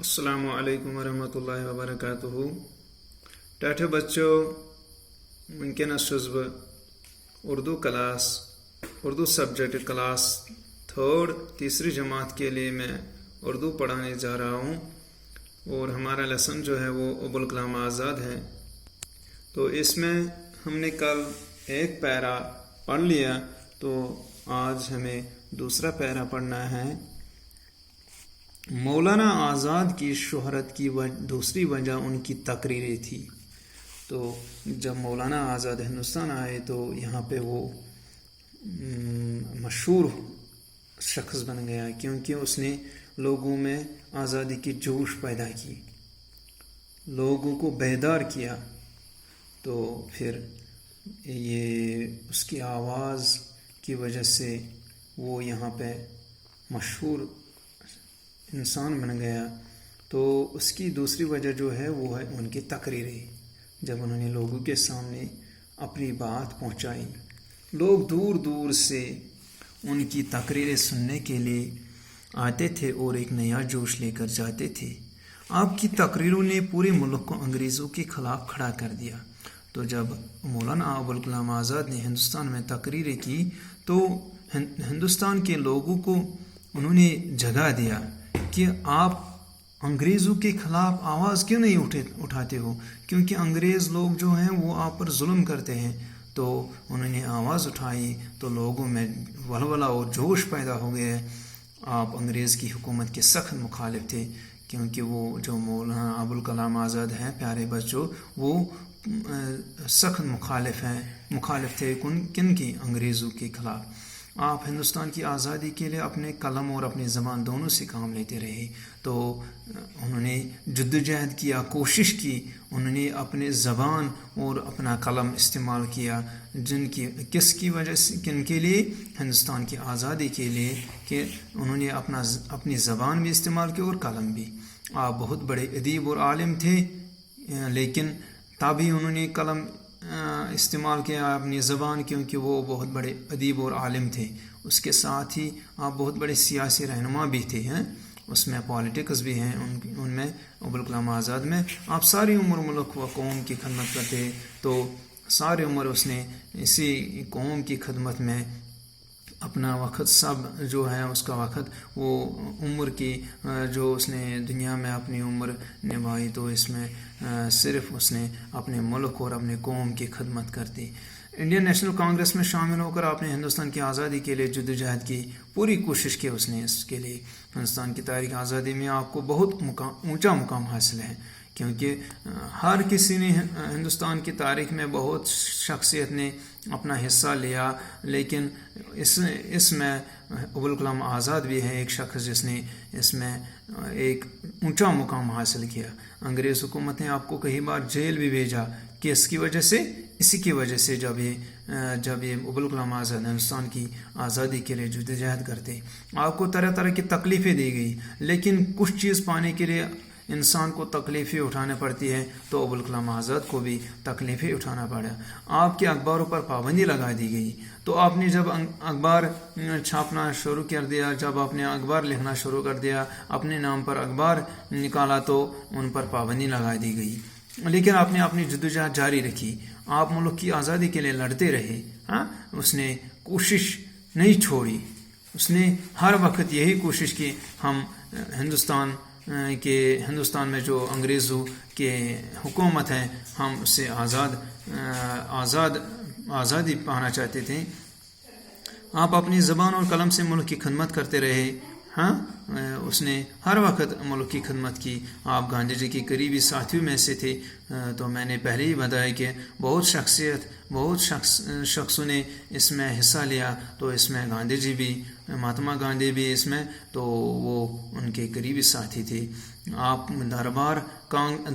السلام علیکم ورحمۃ اللہ وبرکاتہ. ٹاٹھے بچوں، ونکس بہ اردو سبجیکٹ کلاس 3 جماعت کے لیے میں اردو پڑھانے جا رہا ہوں، اور ہمارا لیسن جو ہے وہ ابوالکلام آزاد ہے. تو اس میں ہم نے کل ایک پیرا پڑھ لیا، تو آج ہمیں دوسرا پیرا پڑھنا ہے. مولانا آزاد کی شہرت کی دوسری وجہ ان کی تقریریں تھی. تو جب مولانا آزاد ہندوستان آئے تو یہاں پہ وہ مشہور شخص بن گیا، کیونکہ اس نے لوگوں میں آزادی کی جوش پیدا کی، لوگوں کو بیدار کیا. تو پھر یہ اس کی آواز کی وجہ سے وہ یہاں پہ مشہور انسان بن گیا. تو اس کی دوسری وجہ جو ہے وہ ہے ان کی تقریریں. جب انہوں نے لوگوں کے سامنے اپنی بات پہنچائی، لوگ دور دور سے ان کی تقریریں سننے کے لیے آتے تھے اور ایک نیا جوش لے کر جاتے تھے. آپ کی تقریروں نے پورے ملک کو انگریزوں کے خلاف کھڑا کر دیا. تو جب مولانا ابوالکلام آزاد نے ہندوستان میں تقریریں کی تو ہندوستان کے لوگوں کو انہوں نے جگہ دیا کہ آپ انگریزوں کے خلاف آواز کیوں نہیں اٹھاتے ہو، کیونکہ انگریز لوگ جو ہیں وہ آپ پر ظلم کرتے ہیں. تو انہوں نے آواز اٹھائی تو لوگوں میں ولولہ اور جوش پیدا ہو گیا. آپ انگریز کی حکومت کے سخت مخالف تھے، کیونکہ وہ جو مولانا ابوالکلام آزاد ہیں پیارے بچوں، وہ سخت مخالف تھے کن کی؟ انگریزوں کے خلاف. آپ ہندوستان کی آزادی کے لیے اپنے قلم اور اپنی زبان دونوں سے کام لیتے رہے. تو انہوں نے جدوجہد کیا، کوشش کی، انہوں نے اپنے زبان اور اپنا قلم استعمال کیا، کس کی وجہ سے؟ کن کے لیے؟ ہندوستان کی آزادی کے لیے، کہ انہوں نے اپنی زبان بھی استعمال کی اور قلم بھی. آپ بہت بڑے ادیب اور عالم تھے، لیکن تبھی انہوں نے قلم استعمال کیا، اپنی زبان، کیونکہ وہ بہت بڑے ادیب اور عالم تھے. اس کے ساتھ ہی آپ بہت بڑے سیاسی رہنما بھی تھے، اس میں پالیٹکس بھی ہیں ان میں. ابوالکلام آزاد میں آپ ساری عمر ملک و قوم کی خدمت کرتے، تو ساری عمر اس نے اسی قوم کی خدمت میں اپنا وقت سب جو ہے اس کا وقت، وہ عمر کی جو اس نے دنیا میں اپنی عمر نبھائی، تو اس میں صرف اس نے اپنے ملک اور اپنے قوم کی خدمت کر دی. انڈین نیشنل کانگریس میں شامل ہو کر آپ نے ہندوستان کی آزادی کے لیے جدوجہد کی، پوری کوشش کی اس نے. اس کے لیے ہندوستان کی تاریخ آزادی میں آپ کو بہت اونچا مقام حاصل ہے، کیونکہ ہر کسی نے ہندوستان کی تاریخ میں بہت شخصیت نے اپنا حصہ لیا، لیکن اس میں ابوالکلام آزاد بھی ہے ایک شخص جس نے اس میں ایک اونچا مقام حاصل کیا. انگریز حکومت نے آپ کو کئی بار جیل بھی بھیجا، کہ اس کی وجہ سے، اسی کی وجہ سے جب یہ ابوالکلام آزاد ہندوستان کی آزادی کے لیے جدوجہد کرتے. آپ کو طرح طرح کی تکلیفیں دی گئی، لیکن کچھ چیز پانے کے لیے انسان کو تکلیفیں اٹھانا پڑتی ہے، تو ابوالکلام آزاد کو بھی تکلیفیں اٹھانا پڑا. آپ کے اخباروں پر پابندی لگا دی گئی، تو آپ نے جب اخبار چھاپنا شروع کر دیا، جب آپ نے اخبار لکھنا شروع کر دیا، اپنے نام پر اخبار نکالا، تو ان پر پابندی لگا دی گئی. لیکن آپ نے اپنی جدوجہد جاری رکھی، آپ ملک کی آزادی کے لیے لڑتے رہے. اس نے کوشش نہیں چھوڑی، اس نے ہر وقت یہی کوشش کی ہم ہندوستان میں جو انگریزوں کے حکومت ہے، ہم اس سے آزادی پانا چاہتے تھے. آپ اپنی زبان اور قلم سے ملک کی خدمت کرتے رہے. اس نے ہر وقت ملک کی خدمت کی. آپ گاندھی جی کے قریبی ساتھیوں میں سے تھے. تو میں نے پہلے ہی بتایا کہ بہت شخصوں نے اس میں حصہ لیا. تو اس میں گاندھی جی بھی، مہاتما گاندھی بھی اس میں، تو وہ ان کے قریبی ساتھی تھے. آپ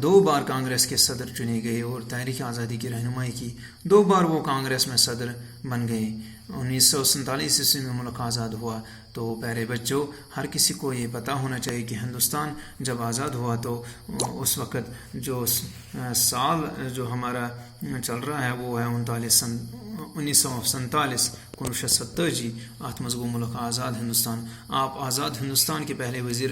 دو بار کانگریس کے صدر چنے گئے اور تحریک آزادی کی رہنمائی کی. 2 بار وہ کانگریس میں صدر بن گئے. 1947 عیسوی میں ملک آزاد ہوا. تو پیارے بچوں، ہر کسی کو یہ پتہ ہونا چاہیے کہ ہندوستان جب آزاد ہوا تو اس وقت جو سال جو ہمارا چل رہا ہے وہ ہے 1947 1970 ات مز گو ملک آزاد ہندوستان. آپ آزاد ہندوستان کے پہلے وزیر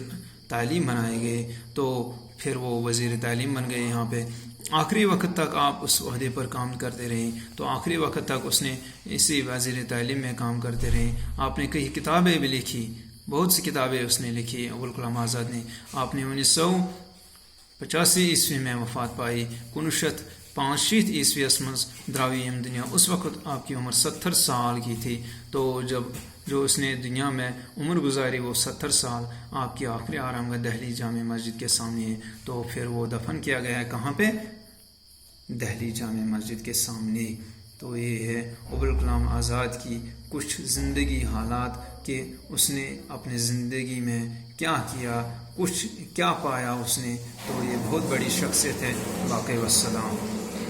تعلیم بنائے گئے تو پھر وہ وزیر تعلیم بن گئے یہاں پہ. آخری وقت تک آپ اس عہدے پر کام کرتے رہیں تو آخری وقت تک اس نے اسی وزیر تعلیم میں کام کرتے رہے. آپ نے کئی کتابیں بھی لکھی، بہت سی کتابیں اس نے لکھی ابوالکلام آزاد نے. آپ نے 1985 عیسوی میں وفات پائی. 1965 عیسوی مز دراوی دنیا. اس وقت آپ کی عمر 70 سال کی تھی. تو جو اس نے دنیا میں عمر گزاری وہ 70 سال. آپ کی آخری آرامگاہ دہلی جامع مسجد کے سامنے ہے. تو پھر وہ دفن کیا گیا ہے کہاں پہ؟ دہلی جامع مسجد کے سامنے. تو یہ ہے ابوالکلام آزاد کی کچھ زندگی حالات کہ اس نے اپنے زندگی میں کیا کیا، کچھ کیا پایا اس نے. تو یہ بہت بڑی شخصیت ہے. باقی والسلام.